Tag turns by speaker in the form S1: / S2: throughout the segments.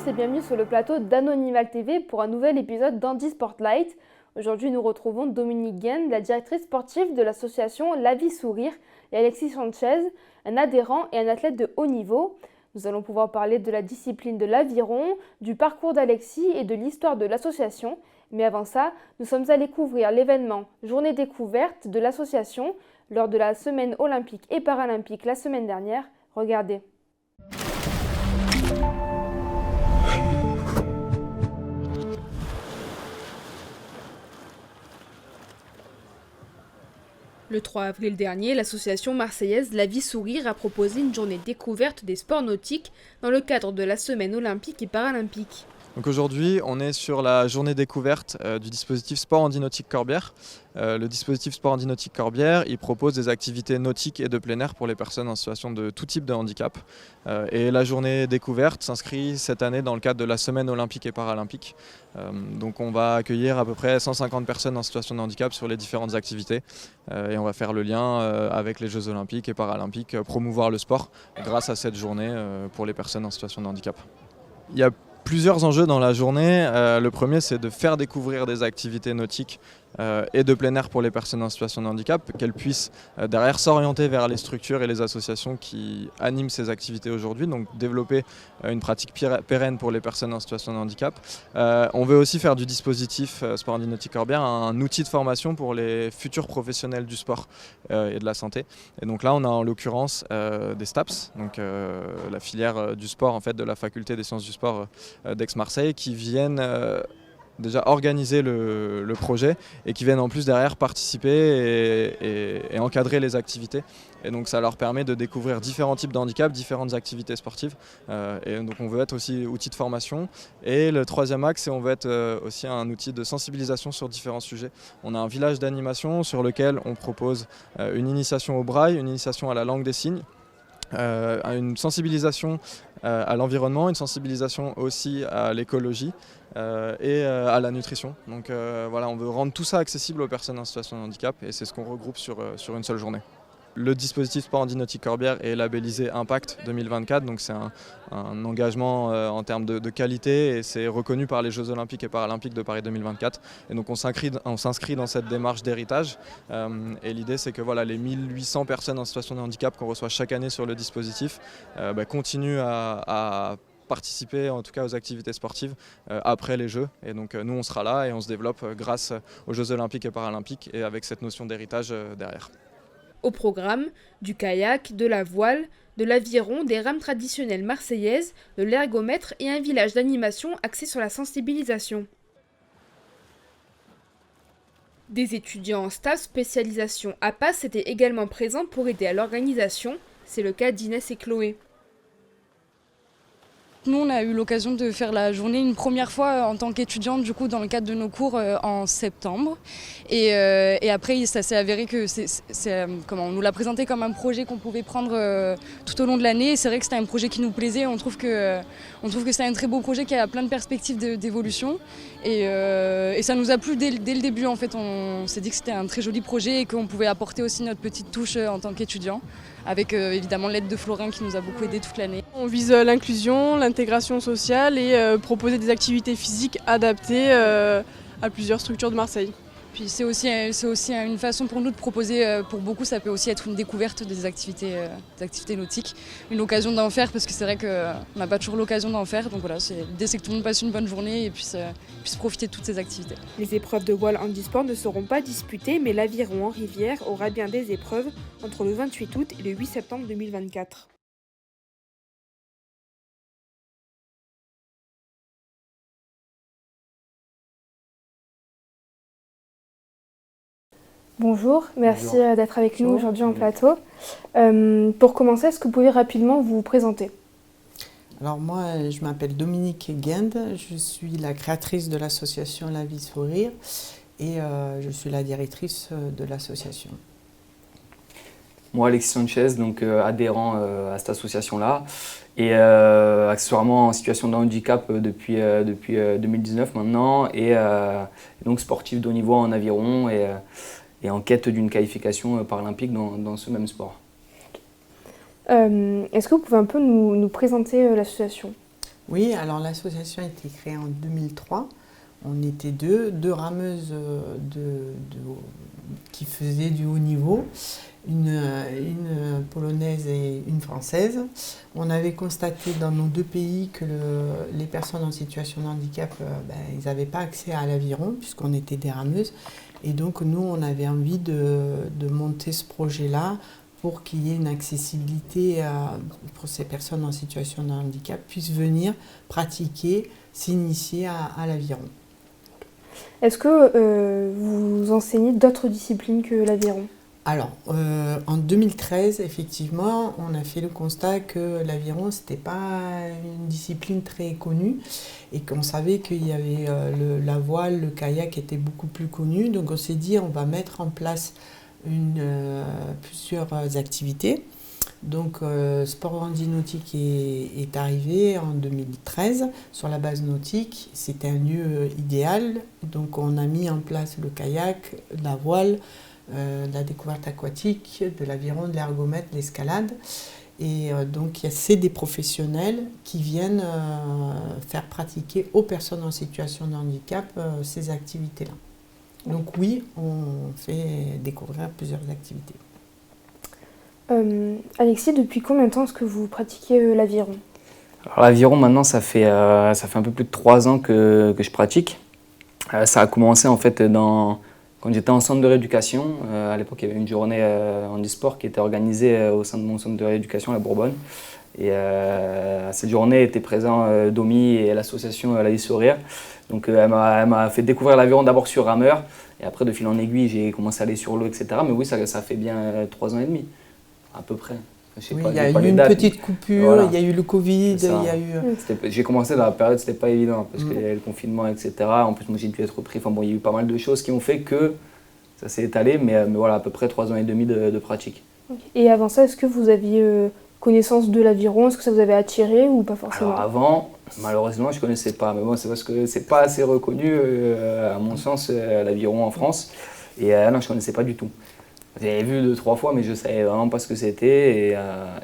S1: tous et bienvenue sur le plateau d'Anonymal TV pour un nouvel épisode d'Andy Sportlight. Aujourd'hui, nous retrouvons Dominique Guend, la directrice sportive de l'association La Vie Sourire, et Alexis Sanchez, un adhérent et un athlète de haut niveau. Nous allons pouvoir parler de la discipline de l'aviron, du parcours d'Alexis et de l'histoire de l'association. Mais avant ça, nous sommes allés couvrir l'événement Journée découverte de l'association lors de la semaine olympique et paralympique la semaine dernière. Regardez. Le 3 avril dernier, l'association marseillaise La Vie Sourire a proposé une journée découverte des sports nautiques dans le cadre de la semaine olympique et paralympique.
S2: Donc aujourd'hui, on est sur la journée découverte du dispositif Sport Handi Nautique Corbière. Le dispositif Sport Handi Nautique Corbière, il propose des activités nautiques et de plein air pour les personnes en situation de tout type de handicap. Et la journée découverte s'inscrit cette année dans le cadre de la semaine olympique et paralympique. Donc on va accueillir à peu près 150 personnes en situation de handicap sur les différentes activités. Et on va faire le lien avec les Jeux olympiques et paralympiques, promouvoir le sport grâce à cette journée pour les personnes en situation de handicap. Il y a plusieurs enjeux dans la journée. Le premier, c'est de faire découvrir des activités nautiques et de plein air pour les personnes en situation de handicap, qu'elles puissent derrière s'orienter vers les structures et les associations qui animent ces activités aujourd'hui, donc développer une pratique pérenne pour les personnes en situation de handicap. On veut aussi faire du dispositif Sport Handi Nautique Corbière un outil de formation pour les futurs professionnels du sport et de la santé. Et donc là, on a en l'occurrence des STAPS, donc la filière du sport en fait, de la faculté des sciences du sport d'Aix-Marseille, qui viennent déjà organiser le projet et qui viennent en plus derrière participer et encadrer les activités. Et donc ça leur permet de découvrir différents types de handicaps, différentes activités sportives. Et donc on veut être aussi outil de formation. Et le troisième axe, c'est on veut être aussi un outil de sensibilisation sur différents sujets. On a un village d'animation sur lequel on propose une initiation au braille, une initiation à la langue des signes. Une sensibilisation à l'environnement, une sensibilisation aussi à l'écologie et à la nutrition. Donc voilà, on veut rendre tout ça accessible aux personnes en situation de handicap et c'est ce qu'on regroupe sur une seule journée. Le dispositif Sport Handi Nautique Corbière est labellisé Impact 2024, donc c'est un engagement en termes de qualité et c'est reconnu par les Jeux Olympiques et Paralympiques de Paris 2024. Et donc on s'inscrit dans cette démarche d'héritage. Et l'idée c'est que voilà, les 1800 personnes en situation de handicap qu'on reçoit chaque année sur le dispositif continuent à participer en tout cas aux activités sportives après les Jeux. Et donc nous on sera là et on se développe grâce aux Jeux Olympiques et Paralympiques et avec cette notion d'héritage derrière.
S1: Au programme, du kayak, de la voile, de l'aviron, des rames traditionnelles marseillaises, de l'ergomètre et un village d'animation axé sur la sensibilisation. Des étudiants en stage spécialisation APAS étaient également présents pour aider à l'organisation. C'est le cas d'Inès et Chloé.
S3: Nous, on a eu l'occasion de faire la journée une première fois en tant qu'étudiante, du coup, dans le cadre de nos cours en septembre. Et après, ça s'est avéré que on nous l'a présenté comme un projet qu'on pouvait prendre tout au long de l'année. Et c'est vrai que c'était un projet qui nous plaisait. On trouve que c'est un très beau projet qui a plein de perspectives d'évolution. Et ça nous a plu dès le début. En fait, on s'est dit que c'était un très joli projet et qu'on pouvait apporter aussi notre petite touche en tant qu'étudiant, avec évidemment l'aide de Florin qui nous a beaucoup aidé toute l'année.
S4: On vise l'inclusion, l'intégration sociale et proposer des activités physiques adaptées à plusieurs structures de Marseille.
S3: Puis c'est aussi une façon pour nous de proposer, pour beaucoup ça peut aussi être une découverte des activités nautiques, une occasion d'en faire parce que c'est vrai qu'on n'a pas toujours l'occasion d'en faire. Donc voilà, l'idée c'est que tout le monde passe une bonne journée et puisse profiter de toutes ces activités.
S1: Les épreuves de voile handisport ne seront pas disputées, mais l'aviron en rivière aura bien des épreuves entre le 28 août et le 8 septembre 2024. Bonjour, merci d'être avec nous aujourd'hui en plateau. Pour commencer, est-ce que vous pouvez rapidement vous présenter ?
S5: Alors moi, je m'appelle Dominique Guend, je suis la créatrice de l'association La Vie Sourire et je suis la directrice de l'association.
S6: Moi, Alexis Sanchez, donc adhérent à cette association-là et accessoirement en situation de handicap depuis 2019 maintenant et donc sportif de haut niveau en aviron et en quête d'une qualification paralympique dans ce même sport.
S1: Est-ce que vous pouvez un peu nous présenter l'association ?
S5: Oui, alors l'association a été créée en 2003. On était deux rameuses qui faisaient du haut niveau, une polonaise et une française. On avait constaté dans nos deux pays que les personnes en situation de handicap, ils n'avaient pas accès à l'aviron puisqu'on était des rameuses. Et donc nous, on avait envie de monter ce projet-là pour qu'il y ait une accessibilité pour ces personnes en situation de handicap puissent venir pratiquer, s'initier à l'aviron.
S1: Est-ce que vous enseignez d'autres disciplines que l'aviron?
S5: Alors, en 2013, effectivement, on a fait le constat que l'aviron, ce n'était pas une discipline très connue et qu'on savait qu'il y avait la voile, le kayak étaient beaucoup plus connus. Donc on s'est dit, on va mettre en place plusieurs activités. Donc, Sport Handi Nautique est arrivé en 2013 sur la base nautique. C'était un lieu idéal. Donc, on a mis en place le kayak, la voile, la découverte aquatique, de l'aviron, de l'ergomètre, l'escalade. Et donc, c'est des professionnels qui viennent faire pratiquer aux personnes en situation de handicap ces activités-là. Donc oui, on fait découvrir plusieurs activités.
S1: Alexis, depuis combien de temps est-ce que vous pratiquez l'aviron?
S6: Alors l'aviron maintenant ça fait un peu plus de 3 ans que je pratique. Ça a commencé en fait quand j'étais en centre de rééducation. À l'époque il y avait une journée handisport qui était organisée au sein de mon centre de rééducation à la Bourbonne. Et à cette journée étaient présents Domi et l'association La Vie Sourire. Donc elle m'a fait découvrir l'aviron d'abord sur rameur. Et après de fil en aiguille j'ai commencé à aller sur l'eau, etc. Mais oui, ça fait bien 3 ans et demi. À peu près.
S5: Oui, il y a eu une petite coupure, voilà. Il y a eu le Covid, il y a eu...
S6: J'ai commencé dans la période, c'était pas évident, parce qu'il y avait le confinement, etc. En plus, moi j'ai dû être pris. Enfin bon, il y a eu pas mal de choses qui ont fait que ça s'est étalé, mais voilà, à peu près 3 ans et demi de pratique.
S1: Et avant ça, est-ce que vous aviez connaissance de l'aviron? Est-ce que ça vous avait attiré ou pas forcément?
S6: Alors avant, malheureusement, je connaissais pas. Mais bon, c'est parce que c'est pas assez reconnu, à mon sens, l'aviron en France. Et non, je connaissais pas du tout. J'avais vu 2-3 fois, mais je ne savais vraiment pas ce que c'était.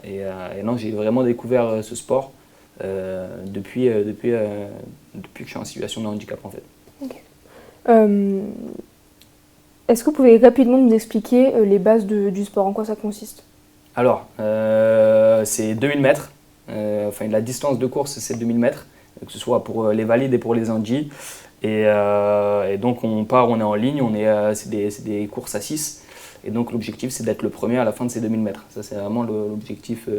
S6: Et non, j'ai vraiment découvert ce sport depuis que je suis en situation de handicap, en fait.
S1: Okay. Est-ce que vous pouvez rapidement nous expliquer les bases du sport, en quoi ça consiste?
S6: Alors, c'est 2000 mètres. Enfin, la distance de course, c'est 2000 mètres, que ce soit pour les valides et pour les handis. Et donc, on est en ligne, c'est des courses à 6. Et donc l'objectif c'est d'être le premier à la fin de ces 2000 mètres. Ça c'est vraiment l'objectif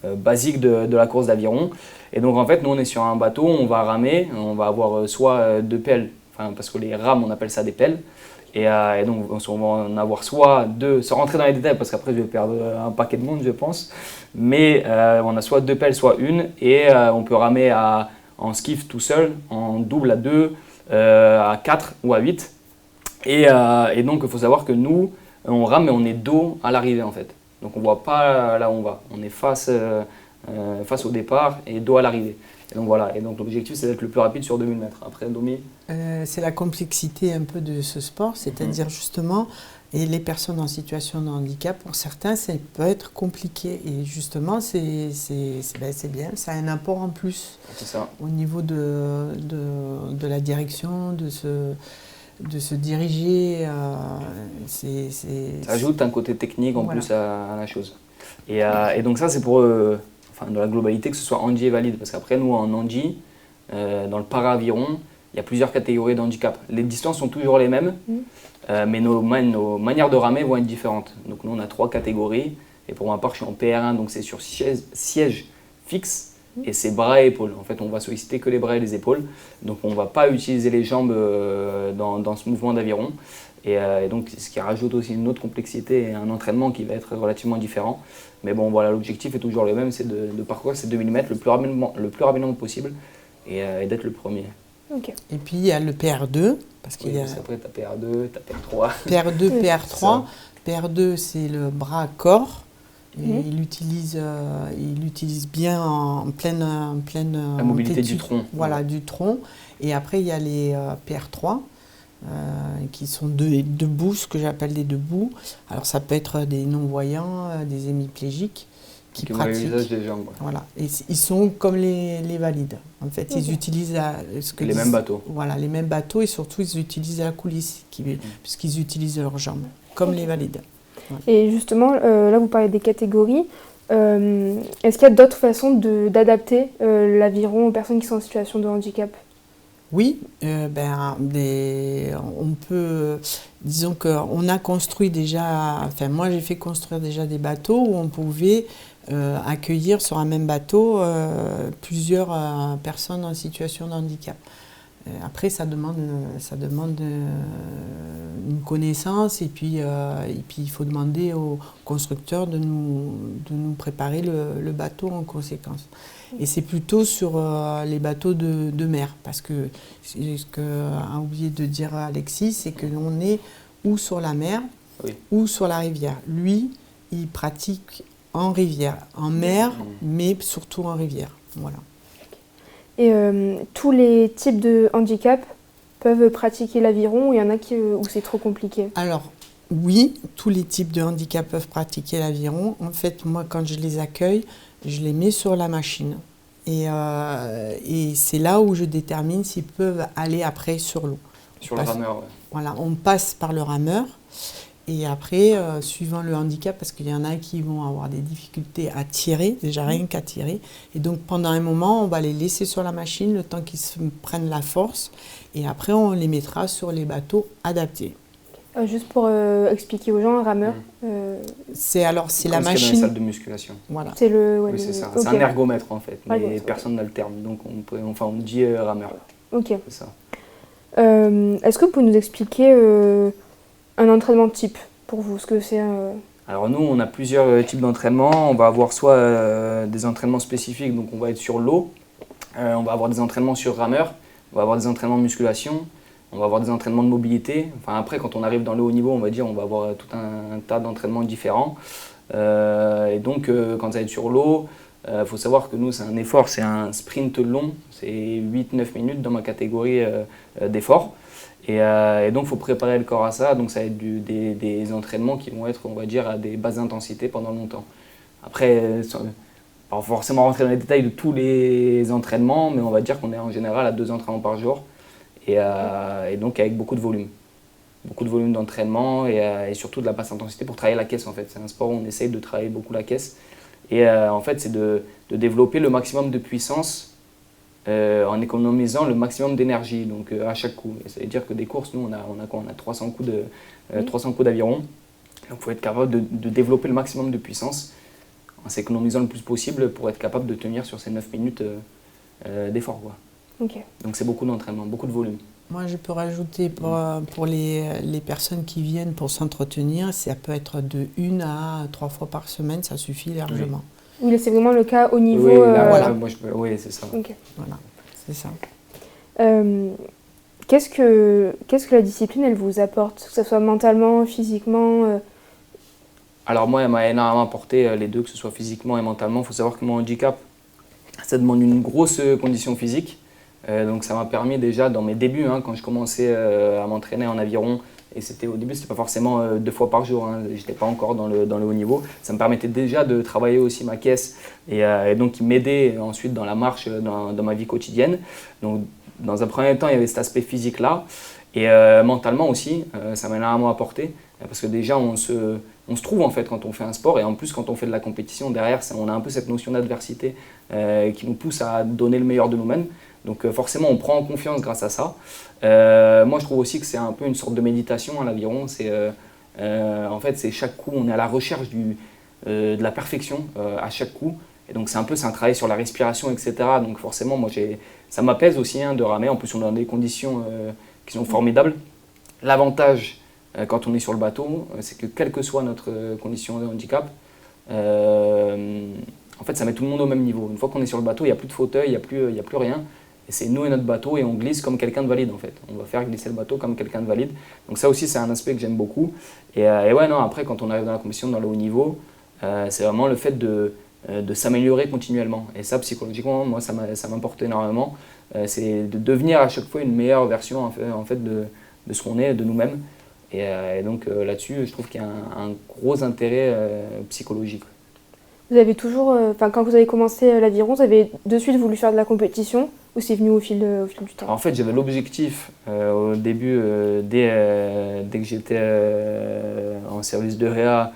S6: basique de la course d'aviron. Et donc en fait nous on est sur un bateau, on va ramer, on va avoir soit 2 pelles, parce que les rames on appelle ça des pelles. Et donc on va en avoir soit 2, sans rentrer dans les détails parce qu'après je vais perdre un paquet de monde je pense. Mais on a soit 2 pelles, soit une. Et on peut ramer en skiff tout seul, en double à 2, à 4 ou à 8. Et donc il faut savoir que nous, on rame mais on est dos à l'arrivée en fait. Donc on ne voit pas là où on va. On est face au départ et dos à l'arrivée. Et donc voilà. Et donc l'objectif c'est d'être le plus rapide sur 2000 mètres. Après Domi.
S5: C'est la complexité un peu de ce sport, c'est-à-dire justement, et les personnes en situation de handicap, pour certains, ça peut être compliqué. Et justement, c'est bien, ça a un apport en plus.
S6: C'est ça.
S5: Au niveau de la direction, de se diriger,
S6: ça ajoute un côté technique en plus à la chose. Et donc ça c'est pour de la globalité, que ce soit handi et valide, parce qu'après nous en handi, dans le para-aviron, il y a plusieurs catégories de handicap. Les distances sont toujours les mêmes, mais nos manières de ramer vont être différentes. Donc nous on a 3 catégories, et pour ma part je suis en PR1, donc c'est sur siège fixe. Et c'est bras et épaules. En fait, on va solliciter que les bras et les épaules. Donc, on ne va pas utiliser les jambes dans ce mouvement d'aviron. Et donc, ce qui rajoute aussi une autre complexité et un entraînement qui va être relativement différent. Mais bon, voilà, l'objectif est toujours le même, c'est de parcourir ces 2000 mètres le plus rapidement possible et d'être le premier.
S1: Okay.
S5: Et puis, il y a le PR2. Parce qu'il y a...
S6: Après, tu as PR2, tu as PR3.
S5: PR2, PR3. PR2, c'est le bras-corps. Et il l'utilise bien en pleine
S6: la mobilité du tronc.
S5: Voilà, du tronc. Et après, il y a les PR3, qui sont debout, ce que j'appelle des debout. Alors, ça peut être des non-voyants, des hémiplégiques. qui
S6: voient
S5: pratiquent.
S6: l'usage des jambes. Ouais.
S5: Voilà. Et ils sont comme les valides. En fait, ils utilisent
S6: les mêmes bateaux.
S5: Voilà, les mêmes bateaux et surtout ils utilisent la coulisse puisqu'ils utilisent leurs jambes, comme les valides. Ouais.
S1: Et justement, là vous parlez des catégories. Est-ce qu'il y a d'autres façons d'adapter l'aviron aux personnes qui sont en situation de handicap?
S5: Oui, on peut, disons qu'on a construit déjà, enfin moi j'ai fait construire déjà des bateaux où on pouvait accueillir sur un même bateau plusieurs personnes en situation de handicap. Après ça demande une connaissance et puis il faut demander aux constructeurs de nous préparer le bateau en conséquence. Et c'est plutôt sur les bateaux de mer, parce que ce qu'a oublié de dire Alexis, c'est que l'on est ou sur la mer ou sur la rivière. Lui, il pratique en rivière, en mer, mais surtout en rivière. Voilà.
S1: Et tous les types de handicap peuvent pratiquer l'aviron ou il y en a où c'est trop compliqué?
S5: Alors, oui, tous les types de handicap peuvent pratiquer l'aviron. En fait, moi, quand je les accueille, je les mets sur la machine. Et c'est là où je détermine s'ils peuvent aller après sur l'eau.
S6: Sur le rameur, ouais.
S5: Voilà, on passe par le rameur. Et après, suivant le handicap, parce qu'il y en a qui vont avoir des difficultés à tirer, déjà rien qu'à tirer. Et donc, pendant un moment, on va les laisser sur la machine, le temps qu'ils se prennent la force. Et après, on les mettra sur les bateaux adaptés.
S1: Juste pour expliquer aux gens, un rameur,
S5: c'est la machine.
S6: Dans les salles de musculation.
S5: Voilà.
S1: C'est le.
S6: Oui, c'est ça.
S1: Okay.
S6: C'est un ergomètre en fait, mais
S1: Ergomètre,
S6: personne n'a le terme, donc on dit rameur.
S1: Ok.
S6: C'est ça.
S1: Est-ce que vous pouvez nous expliquer un entraînement type pour vous, ce que c'est
S6: Alors nous, on a plusieurs types d'entraînements. On va avoir soit des entraînements spécifiques, donc on va être sur l'eau. On va avoir des entraînements sur rameur. On va avoir des entraînements de musculation. On va avoir des entraînements de mobilité. Enfin, après, quand on arrive dans le haut niveau, on va dire, on va avoir tout un tas d'entraînements différents. Et donc, quand ça va être sur l'eau, faut savoir que nous, c'est un effort, c'est un sprint long. C'est 8-9 minutes dans ma catégorie d'effort. Et donc, il faut préparer le corps à ça. Donc, ça va être des entraînements qui vont être, on va dire, à des basses intensités pendant longtemps. Après, pas forcément rentrer dans les détails de tous les entraînements, mais on va dire qu'on est en général à 2 entraînements par jour. Et donc avec beaucoup de volume d'entraînement et surtout de la basse intensité pour travailler la caisse en fait. C'est un sport où on essaye de travailler beaucoup la caisse et en fait c'est de développer le maximum de puissance en économisant le maximum d'énergie donc à chaque coup. Et ça veut dire que des courses, nous on a 300 coups d'aviron, donc il faut être capable de développer le maximum de puissance en s'économisant le plus possible pour être capable de tenir sur ces 9 minutes d'effort quoi.
S1: Okay.
S6: Donc c'est beaucoup d'entraînement, beaucoup de volume.
S5: Moi je peux rajouter pour les personnes qui viennent pour s'entretenir, ça peut être de 1 à 3 fois par semaine, ça suffit largement.
S1: Oui, c'est vraiment le cas au niveau...
S6: Oui, voilà. Oui, c'est ça.
S1: Okay.
S5: Voilà, c'est ça.
S1: Qu'est-ce que la discipline elle vous apporte, que ce soit mentalement, physiquement
S6: Alors moi elle m'a énormément apporté les deux, que ce soit physiquement et mentalement. Il faut savoir que mon handicap, ça demande une grosse condition physique. Donc ça m'a permis déjà dans mes débuts, quand je commençais à m'entraîner en aviron, et au début c'était pas forcément 2 fois par jour, j'étais pas encore dans le haut niveau, ça me permettait déjà de travailler aussi ma caisse et donc m'aider ensuite dans la marche, dans ma vie quotidienne. Donc dans un premier temps il y avait cet aspect physique là et mentalement aussi, ça m'a énormément apporté parce que déjà on se trouve en fait quand on fait un sport et en plus quand on fait de la compétition derrière on a un peu cette notion d'adversité qui nous pousse à donner le meilleur de nous-mêmes. Donc forcément, on prend en confiance grâce à ça. Moi, je trouve aussi que c'est un peu une sorte de méditation à l'aviron. En fait, c'est chaque coup, on est à la recherche de la perfection à chaque coup. Et donc, c'est un travail sur la respiration, etc. Donc forcément, moi, ça m'apaise aussi de ramer. En plus, on est dans des conditions qui sont formidables. L'avantage, quand on est sur le bateau, c'est que quelle que soit notre condition de handicap, en fait, ça met tout le monde au même niveau. Une fois qu'on est sur le bateau, il n'y a plus de fauteuil, il n'y a plus rien. Et c'est nous et notre bateau et on glisse comme quelqu'un de valide en fait. On va faire glisser le bateau comme quelqu'un de valide. Donc ça aussi c'est un aspect que j'aime beaucoup. Et ouais non, après quand on arrive dans la compétition, dans le haut niveau, c'est vraiment le fait de s'améliorer continuellement. Et ça psychologiquement, moi ça m'importe énormément. C'est de devenir à chaque fois une meilleure version en fait de ce qu'on est, de nous-mêmes. Et donc là-dessus je trouve qu'il y a un gros intérêt psychologique.
S1: Vous avez toujours, quand vous avez commencé l'aviron, vous avez de suite voulu faire de la compétition ou c'est venu au fil du temps?
S6: En fait, j'avais l'objectif au début, dès que j'étais en service de réa,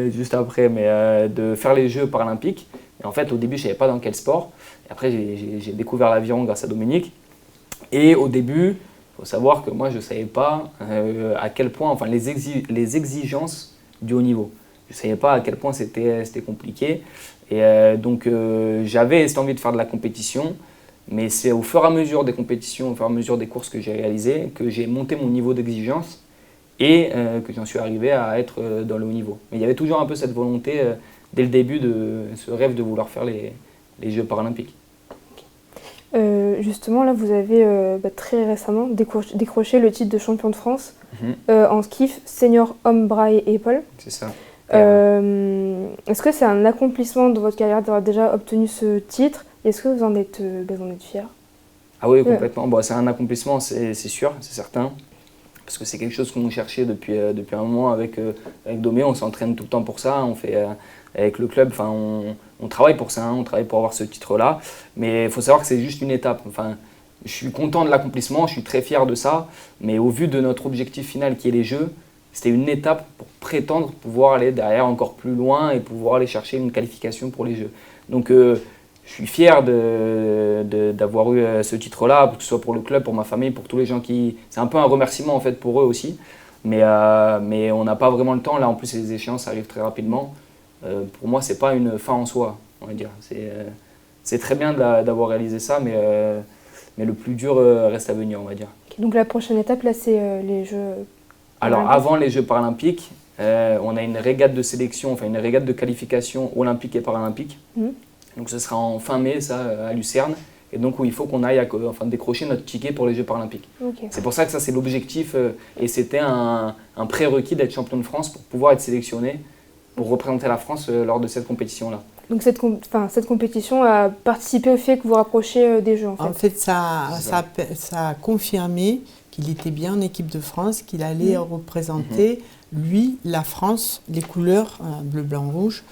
S6: juste après, mais de faire les Jeux paralympiques. Et en fait, au début, je ne savais pas dans quel sport. Et après, j'ai découvert l'aviron grâce à Dominique. Et au début, il faut savoir que moi, je ne savais pas à quel point, les exigences du haut niveau. Je ne savais pas à quel point c'était compliqué. Et donc, j'avais cette envie de faire de la compétition. Mais c'est au fur et à mesure des compétitions, au fur et à mesure des courses que j'ai réalisées, que j'ai monté mon niveau d'exigence et que j'en suis arrivé à être dans le haut niveau. Mais il y avait toujours un peu cette volonté, dès le début, ce rêve de vouloir faire les Jeux paralympiques.
S1: Justement, là, vous avez très récemment décroché le titre de champion de France en skiff senior homme, bras et épaules.
S6: C'est ça.
S1: Est-ce que c'est un accomplissement de votre carrière d'avoir déjà obtenu ce titre? Est-ce que vous en êtes fier?
S6: Ah oui, complètement. Bon, c'est un accomplissement, c'est sûr, c'est certain. Parce que c'est quelque chose qu'on cherchait depuis un moment avec Domé. On s'entraîne tout le temps pour ça. On fait avec le club, on travaille pour ça, on travaille pour avoir ce titre-là. Mais il faut savoir que c'est juste une étape. Je suis content de l'accomplissement, je suis très fier de ça. Mais au vu de notre objectif final qui est les Jeux, c'était une étape pour prétendre pouvoir aller derrière encore plus loin et pouvoir aller chercher une qualification pour les Jeux. Donc je suis fier d'avoir eu ce titre-là, que ce soit pour le club, pour ma famille, pour tous les gens qui... C'est un peu un remerciement en fait pour eux aussi. Mais on n'a pas vraiment le temps. Là en plus les échéances arrivent très rapidement. Pour moi c'est pas une fin en soi, on va dire. C'est très bien d'avoir réalisé ça, mais le plus dur reste à venir, on va dire.
S1: Okay, donc la prochaine étape là c'est les Jeux...
S6: Alors avant les Jeux paralympiques, on a une régate de sélection, une régate de qualification olympique et paralympique. Donc ce sera en fin mai, ça, à Lucerne. Et donc où il faut qu'on aille décrocher notre ticket pour les Jeux paralympiques. Okay. C'est pour ça que ça c'est l'objectif et c'était un prérequis d'être champion de France pour pouvoir être sélectionné pour représenter la France lors de cette compétition-là.
S1: Donc cette compétition a participé au fait que vous vous rapprochiez des Jeux en fait?
S5: En fait, ça a confirmé qu'il était bien en équipe de France, qu'il allait représenter, lui, la France, les couleurs bleu, blanc, rouge.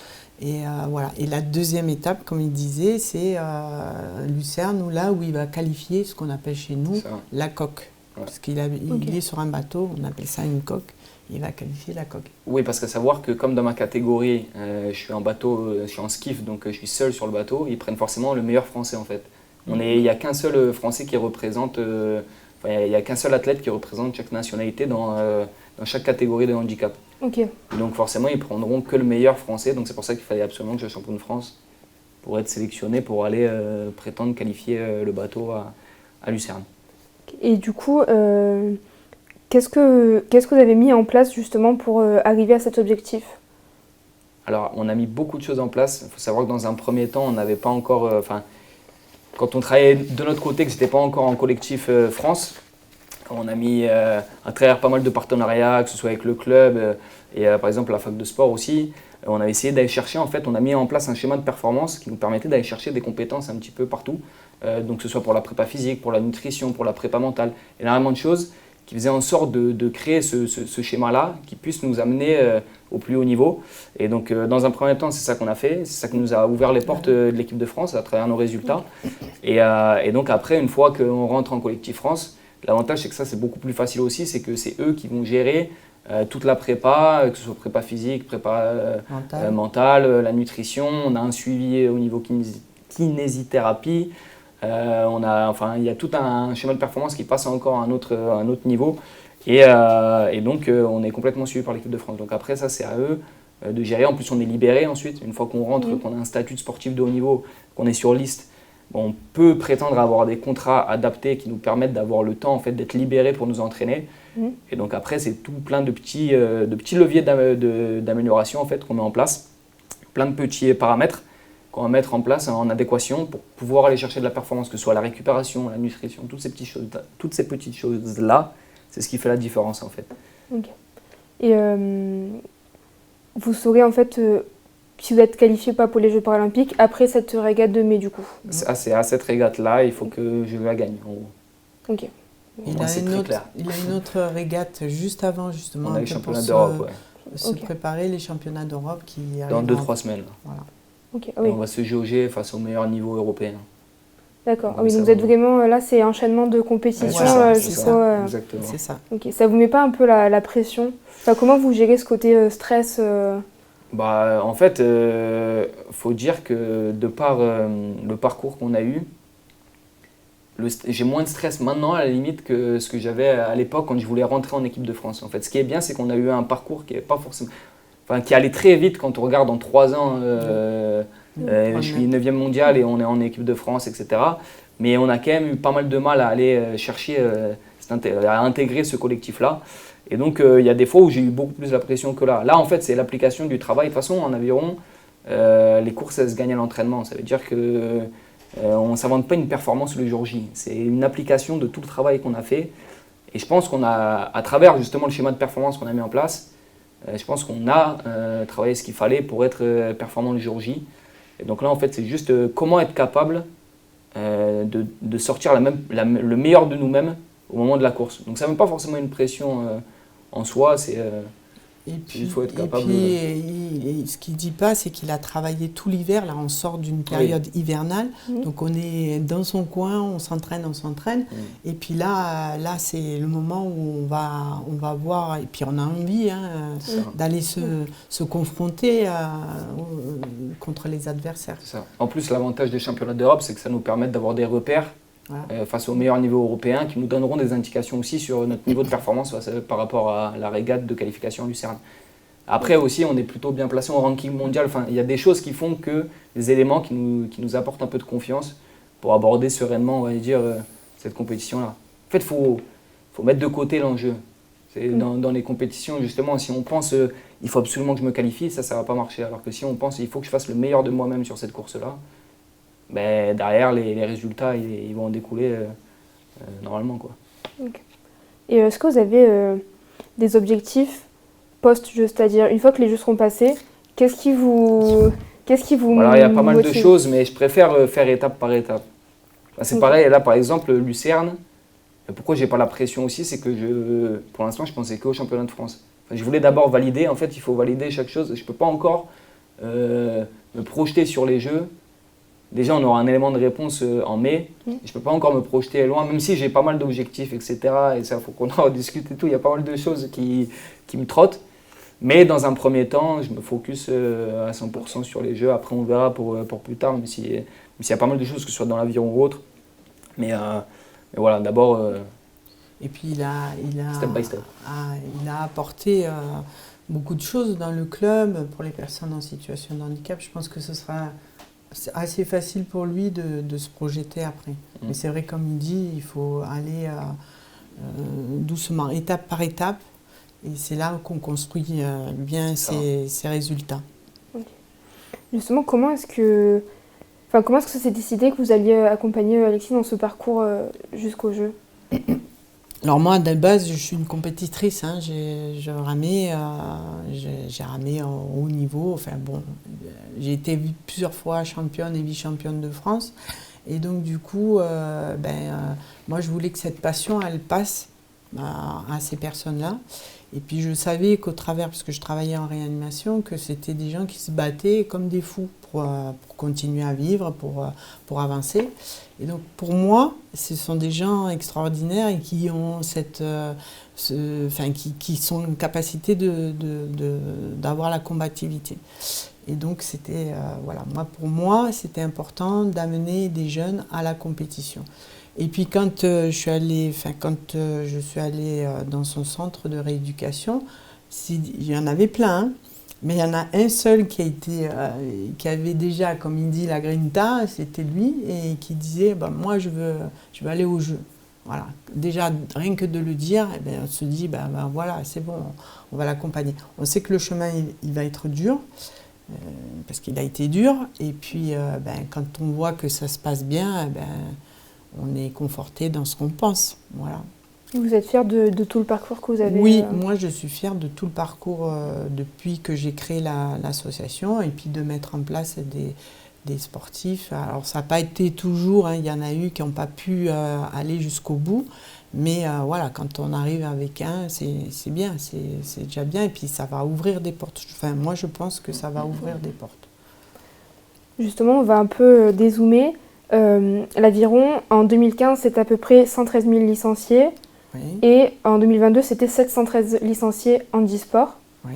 S5: Et voilà. Et la deuxième étape, comme il disait, c'est Lucerne, où il va qualifier ce qu'on appelle chez nous la coque. Ouais. Parce qu'il est sur un bateau, on appelle ça une coque. Il va qualifier la coque.
S6: Oui, parce qu'à savoir que comme dans ma catégorie, je suis en bateau, je suis en skiff, donc je suis seul sur le bateau, ils prennent forcément le meilleur français en fait. Il n'y a qu'un seul français qui représente, il n'y a qu'un seul athlète qui représente chaque nationalité dans chaque catégorie de handicap.
S1: Okay.
S6: Donc forcément, ils prendront que le meilleur français, donc c'est pour ça qu'il fallait absolument que je sois champion de France pour être sélectionné, pour aller prétendre qualifier le bateau à Lucerne.
S1: Et du coup, qu'est-ce que vous avez mis en place justement pour arriver à cet objectif?
S6: Alors, on a mis beaucoup de choses en place. Il faut savoir que dans un premier temps, on n'avait pas encore... quand on travaillait de notre côté, que ce n'était pas encore en collectif France, on a mis à travers pas mal de partenariats, que ce soit avec le club et par exemple la fac de sport aussi. On a essayé d'aller chercher, en fait, on a mis en place un schéma de performance qui nous permettait d'aller chercher des compétences un petit peu partout. Donc que ce soit pour la prépa physique, pour la nutrition, pour la prépa mentale, énormément de choses qui faisaient en sorte de créer ce schéma-là qui puisse nous amener au plus haut niveau. Et donc dans un premier temps, c'est ça qu'on a fait, c'est ça qui nous a ouvert les portes de l'équipe de France à travers nos résultats. Et donc après, une fois qu'on rentre en collectif France, l'avantage c'est que ça c'est beaucoup plus facile aussi, c'est que c'est eux qui vont gérer toute la prépa, que ce soit prépa physique, prépa mentale, la nutrition. On a un suivi au niveau kinésithérapie. Il y a tout un schéma de performance qui passe encore à un autre niveau. Et donc, on est complètement suivi par l'équipe de France. Donc après, ça, c'est à eux de gérer. En plus, on est libéré ensuite. Une fois qu'on rentre, qu'on a un statut de sportif de haut niveau, qu'on est sur liste, on peut prétendre avoir des contrats adaptés qui nous permettent d'avoir le temps en fait, d'être libéré pour nous entraîner. Et donc après, c'est tout plein de petits leviers d'amélioration en fait, qu'on met en place. Plein de petits paramètres qu'on va mettre en place en adéquation pour pouvoir aller chercher de la performance, que ce soit la récupération, la nutrition, toutes ces petites choses-là, c'est ce qui fait la différence en fait.
S1: Okay. Et vous saurez en fait si vous êtes qualifié pas pour les Jeux paralympiques après cette régate de mai du coup?
S6: C'est à cette régate-là, il faut que je la gagne en gros.
S1: Ok.
S5: Il a une autre régate juste avant justement.
S6: On a les championnats d'Europe,
S5: se préparer les championnats d'Europe qui
S6: dans 2-3 semaines.
S5: Voilà.
S1: Ok,
S6: Et on va se jauger face au meilleur niveau européen.
S1: D'accord.
S6: Comme
S1: Oui,
S6: ça,
S1: donc vous êtes
S6: on-
S1: vraiment là, c'est enchaînement de compétition
S5: Voilà, c'est
S1: jusqu'au.
S5: ça.
S6: Exactement.
S5: C'est ça.
S1: Ok, ça vous met pas un peu la pression? Enfin, comment vous gérez ce côté stress
S6: Bah, en fait, faut dire que de par le parcours qu'on a eu, j'ai moins de stress maintenant à la limite que ce que j'avais à l'époque quand je voulais rentrer en équipe de France. En fait, ce qui est bien, c'est qu'on a eu un parcours qui est pas forcément, enfin, qui allait très vite quand on regarde en 3 ans. Je suis 9e mondial et on est en équipe de France, etc. Mais on a quand même eu pas mal de mal à aller chercher, à intégrer ce collectif-là. Et donc, il y a des fois où j'ai eu beaucoup plus la pression que là. Là, en fait, c'est l'application du travail. De toute façon, en aviron, les courses, elles se gagnent à l'entraînement. Ça veut dire que on ne s'invente pas une performance le jour J. C'est une application de tout le travail qu'on a fait. Et je pense qu'on a, à travers justement le schéma de performance qu'on a mis en place, je pense qu'on a travaillé ce qu'il fallait pour être performant le jour J. Et donc là, en fait, c'est juste comment être capable de sortir le meilleur de nous-mêmes au moment de la course. Donc ça ne met pas forcément une pression en soi,
S5: Et puis,
S6: il faut être capable
S5: ce qu'il ne dit pas, c'est qu'il a travaillé tout l'hiver. Là, on sort d'une période hivernale. Donc, on est dans son coin, on s'entraîne. Et puis là, c'est le moment où on va voir. Et puis, on a envie d'aller se confronter contre les adversaires.
S6: C'est ça. En plus, l'avantage des championnats d'Europe, c'est que ça nous permet d'avoir des repères face aux meilleurs niveaux européens qui nous donneront des indications aussi sur notre niveau de performance par rapport à la régate de qualification Lucerne. Après aussi, on est plutôt bien placé au ranking mondial. Enfin, il y a des choses qui font que, des éléments qui nous apportent un peu de confiance pour aborder sereinement, on va dire, cette compétition-là. En fait, il faut mettre de côté l'enjeu. Dans les compétitions, justement, si on pense il faut absolument que je me qualifie, ça ne va pas marcher. Alors que si on pense il faut que je fasse le meilleur de moi-même sur cette course-là, ben, derrière, les résultats, ils vont en découler normalement, quoi.
S1: Okay. Et est-ce que vous avez des objectifs post-jeu, c'est-à-dire une fois que les jeux seront passés, qu'est-ce qui vous
S6: voilà, il y a pas mal de
S1: motive?
S6: choses, mais je préfère faire étape par étape. Enfin, c'est pareil, là, par exemple, Lucerne, pourquoi j'ai pas la pression aussi, c'est que pour l'instant, je pensais qu'au championnat de France. Enfin, je voulais d'abord valider, en fait, il faut valider chaque chose. Je peux pas encore me projeter sur les jeux. Déjà, on aura un élément de réponse en mai. Je ne peux pas encore me projeter loin, même si j'ai pas mal d'objectifs, etc. Et ça, il faut qu'on en discute et tout. Il y a pas mal de choses qui me trottent. Mais dans un premier temps, je me focus à 100% sur les jeux. Après, on verra pour plus tard, même s'il y a pas mal de choses, que ce soit dans l'avion ou autre. Mais voilà, d'abord,
S5: et puis, il a
S6: step by step.
S5: Il a apporté beaucoup de choses dans le club pour les personnes en situation de handicap. Je pense que ce sera assez facile pour lui de se projeter après. Mais c'est vrai, comme il dit, il faut aller doucement, étape par étape. Et c'est là qu'on construit bien ses résultats.
S1: Okay. Justement, comment est-ce que ça s'est décidé que vous alliez accompagner Alexis dans ce parcours jusqu'au jeu?
S5: Alors moi, de base, je suis une compétitrice. J'ai ramé en haut niveau. Enfin bon, j'ai été plusieurs fois championne et vice-championne de France. Et donc du coup, moi, je voulais que cette passion, elle passe à ces personnes-là. Et puis je savais qu'au travers, parce que je travaillais en réanimation, que c'était des gens qui se battaient comme des fous pour continuer à vivre, pour avancer. Et donc pour moi, ce sont des gens extraordinaires et qui ont qui sont en capacité d'avoir la combativité. Et donc c'était, pour moi, c'était important d'amener des jeunes à la compétition. Et puis quand je suis allée dans son centre de rééducation, il y en avait plein, mais il y en a un seul qui avait déjà, comme il dit, la grinta, c'était lui, et qui disait moi je veux aller au jeu. Voilà. Déjà, rien que de le dire, on se dit voilà, c'est bon, on va l'accompagner. On sait que le chemin il va être dur, parce qu'il a été dur, et puis quand on voit que ça se passe bien, on est conforté dans ce qu'on pense. Voilà.
S1: Vous êtes fière de tout le parcours que vous avez?
S5: Oui, moi je suis fière de tout le parcours depuis que j'ai créé l'association, et puis de mettre en place des sportifs. Alors ça n'a pas été toujours, il y en a eu qui n'ont pas pu aller jusqu'au bout, mais voilà, quand on arrive avec un, c'est bien, c'est déjà bien, et puis ça va ouvrir des portes. Enfin, moi je pense que ça va ouvrir des portes.
S1: Justement, on va un peu dézoomer. L'Aviron, en 2015, c'était à peu près 113 000 licenciés.
S5: Oui,
S1: Et en 2022, c'était 713 licenciés handisport.
S5: oui.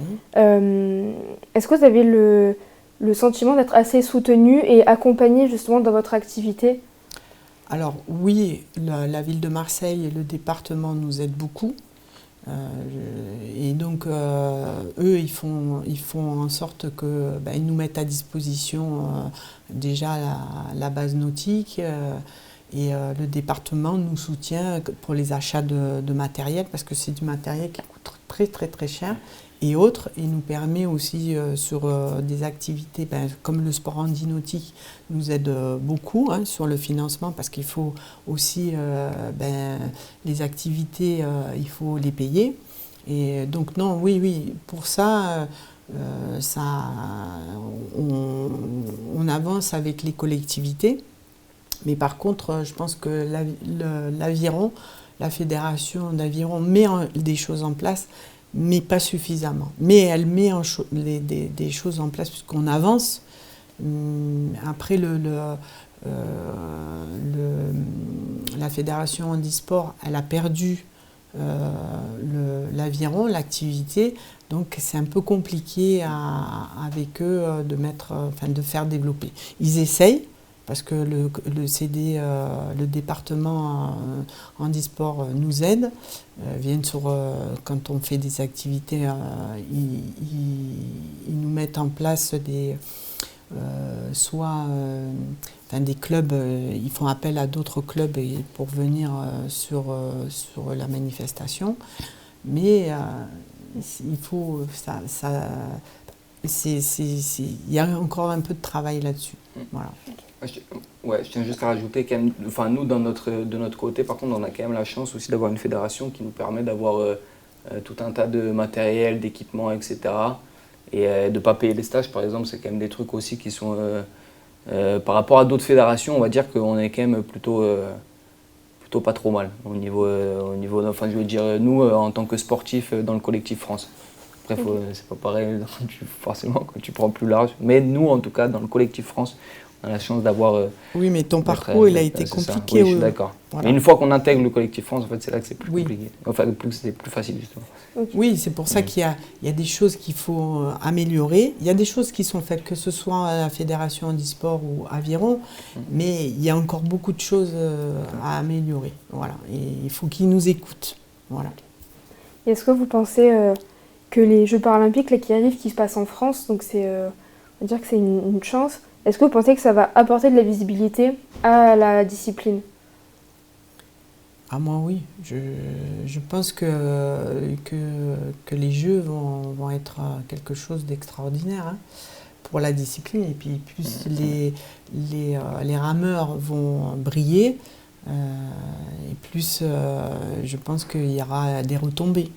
S1: Est-ce que vous avez le sentiment d'être assez soutenu et accompagné justement dans votre activité?
S5: Alors oui, la ville de Marseille et le département nous aident beaucoup. Et donc eux, ils font en sorte que ils nous mettent à disposition déjà la base nautique et le département nous soutient pour les achats de matériel parce que c'est du matériel qui coûte très très très cher et autres. Il nous permet aussi sur des activités comme le sport handi-nautique nous aide beaucoup sur le financement parce qu'il faut aussi les activités, il faut les payer. Et donc non, oui, pour ça, on avance avec les collectivités. Mais par contre, je pense que l'Aviron, la fédération d'Aviron met des choses en place, mais pas suffisamment. Mais elle met des choses en place puisqu'on avance. Après, la fédération handisport, elle a perdu l'Aviron, l'activité, donc c'est un peu compliqué avec eux de faire développer. Ils essayent, parce que le CD, le département handisport nous aide, viennent quand on fait des activités, ils nous mettent en place des clubs, ils font appel à d'autres clubs pour venir sur la manifestation, mais il faut il y a encore un peu de travail là-dessus. Voilà.
S6: Je tiens juste à rajouter quand même, nous de notre côté, par contre, on a quand même la chance aussi d'avoir une fédération qui nous permet d'avoir tout un tas de matériel, d'équipements, etc. Et de ne pas payer les stages, par exemple, c'est quand même des trucs aussi qui sont... par rapport à d'autres fédérations, on va dire qu'on est quand même plutôt pas trop mal au niveau enfin, je veux dire, nous, en tant que sportifs dans le collectif France. Après, c'est pas pareil, forcément, quand tu prends plus large. Mais nous, en tout cas, dans le collectif France, on a la chance d'avoir...
S5: oui, mais ton parcours, il a été compliqué.
S6: Oui, je suis d'accord. Voilà. Mais une fois qu'on intègre le collectif France, en fait, c'est là que c'est plus compliqué. Enfin, c'est plus facile, justement.
S5: Oui, c'est pour ça qu'il y a des choses qu'il faut améliorer. Il y a des choses qui sont faites, que ce soit à la Fédération handisport ou Aviron, mais il y a encore beaucoup de choses à améliorer. Voilà. Et il faut qu'ils nous écoutent. Voilà.
S1: Et est-ce que vous pensez que les Jeux paralympiques là, qui arrivent, qui se passent en France, donc on va dire que c'est une chance, est-ce que vous pensez que ça va apporter de la visibilité à la discipline?
S5: Ah, moi, oui. Je pense que les Jeux vont être quelque chose d'extraordinaire pour la discipline. Et puis, plus les rameurs vont briller, et plus je pense qu'il y aura des retombées.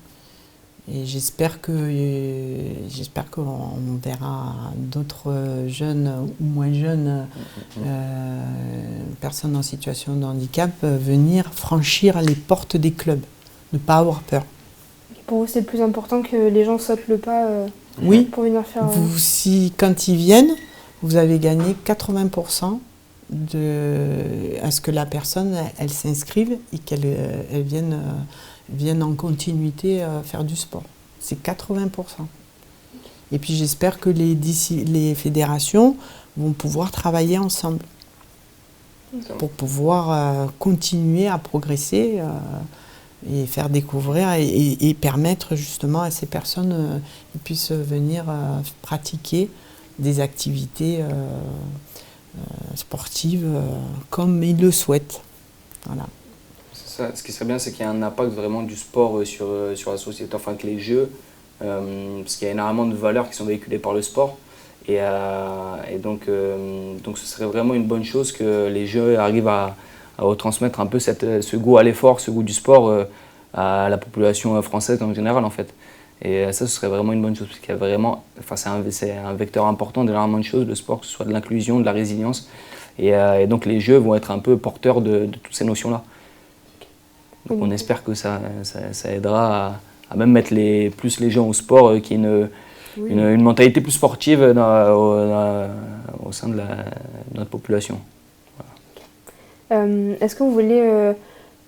S5: Et j'espère qu'on verra d'autres jeunes ou moins jeunes personnes en situation de handicap venir franchir les portes des clubs, ne pas avoir peur.
S1: Pour vous, c'est le plus important que les gens sautent le pas
S5: oui,
S1: pour venir faire...
S5: quand ils viennent, vous avez gagné 80% à ce que la personne, elle s'inscrive et qu'elle viennent en continuité faire du sport. C'est 80%. Et puis j'espère que les fédérations vont pouvoir travailler ensemble pour pouvoir continuer à progresser et faire découvrir et permettre justement à ces personnes qu'ils puissent venir pratiquer des activités sportives comme ils le souhaitent. Voilà.
S6: Ce qui serait bien, c'est qu'il y ait un impact vraiment du sport sur la société, enfin que les jeux, parce qu'il y a énormément de valeurs qui sont véhiculées par le sport. Et donc ce serait vraiment une bonne chose que les jeux arrivent à retransmettre un peu ce goût à l'effort, ce goût du sport à la population française en général en fait. Et ça, ce serait vraiment une bonne chose, parce qu'il y a vraiment, enfin, c'est un vecteur important d'énormément de choses, le sport, que ce soit de l'inclusion, de la résilience. Et donc les jeux vont être un peu porteurs de toutes ces notions-là. Donc on espère que ça aidera à même mettre plus les gens au sport, qu'il y ait
S1: Oui.
S6: une mentalité plus sportive au sein de notre population.
S1: Est-ce que vous voulez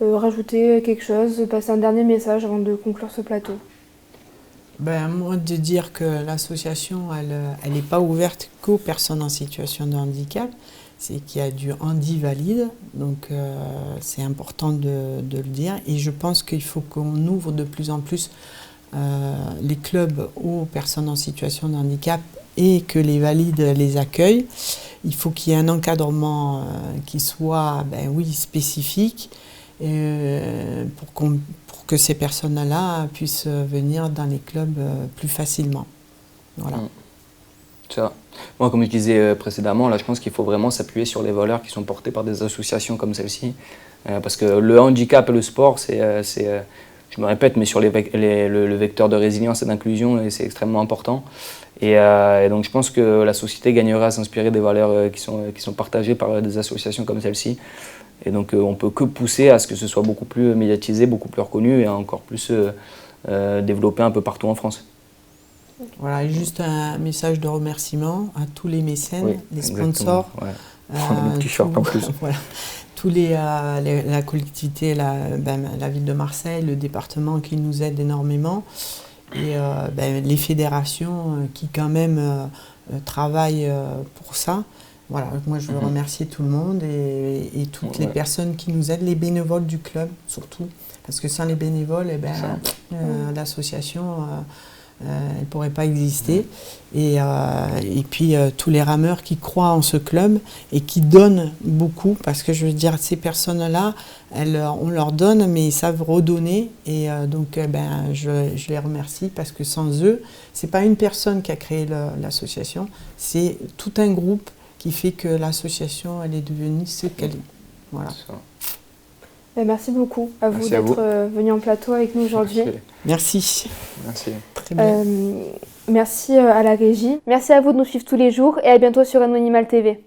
S1: rajouter quelque chose, passer un dernier message avant de conclure ce plateau?
S5: Ben, moi, de dire que l'association, elle n'est pas ouverte qu'aux personnes en situation de handicap, c'est qu'il y a du handi valide, donc c'est important de le dire. Et je pense qu'il faut qu'on ouvre de plus en plus les clubs aux personnes en situation de handicap et que les valides les accueillent. Il faut qu'il y ait un encadrement qui soit, spécifique pour que ces personnes-là puissent venir dans les clubs plus facilement. Voilà.
S6: Ça. Moi, comme je disais précédemment, là, je pense qu'il faut vraiment s'appuyer sur les valeurs qui sont portées par des associations comme celle-ci. Parce que le handicap et le sport, je me répète, mais sur le vecteur de résilience et d'inclusion, c'est extrêmement important. Et donc, je pense que la société gagnerait à s'inspirer des valeurs qui sont partagées par des associations comme celle-ci. Et donc, on ne peut que pousser à ce que ce soit beaucoup plus médiatisé, beaucoup plus reconnu et encore plus développé un peu partout en France.
S5: Voilà, et juste un message de remerciement à tous les mécènes,
S6: Oui,
S5: les sponsors,
S6: le t-shirt en plus.
S5: Voilà, tous la collectivité, la ville de Marseille, le département qui nous aide énormément, et les fédérations qui quand même travaillent pour ça. Voilà, moi je veux remercier tout le monde et toutes les personnes qui nous aident, les bénévoles du club surtout, parce que sans les bénévoles, l'association elle ne pourrait pas exister. Et puis tous les rameurs qui croient en ce club et qui donnent beaucoup, parce que je veux dire, ces personnes-là, on leur donne, mais ils savent redonner. Et donc je les remercie, parce que sans eux, ce n'est pas une personne qui a créé l'association, c'est tout un groupe qui fait que l'association elle est devenue ce qu'elle est. Voilà.
S1: Merci beaucoup à vous d'être venu en plateau avec nous aujourd'hui.
S5: Merci.
S6: Merci.
S5: Très bien.
S1: Merci à la régie. Merci à vous de nous suivre tous les jours et à bientôt sur Anonymal TV.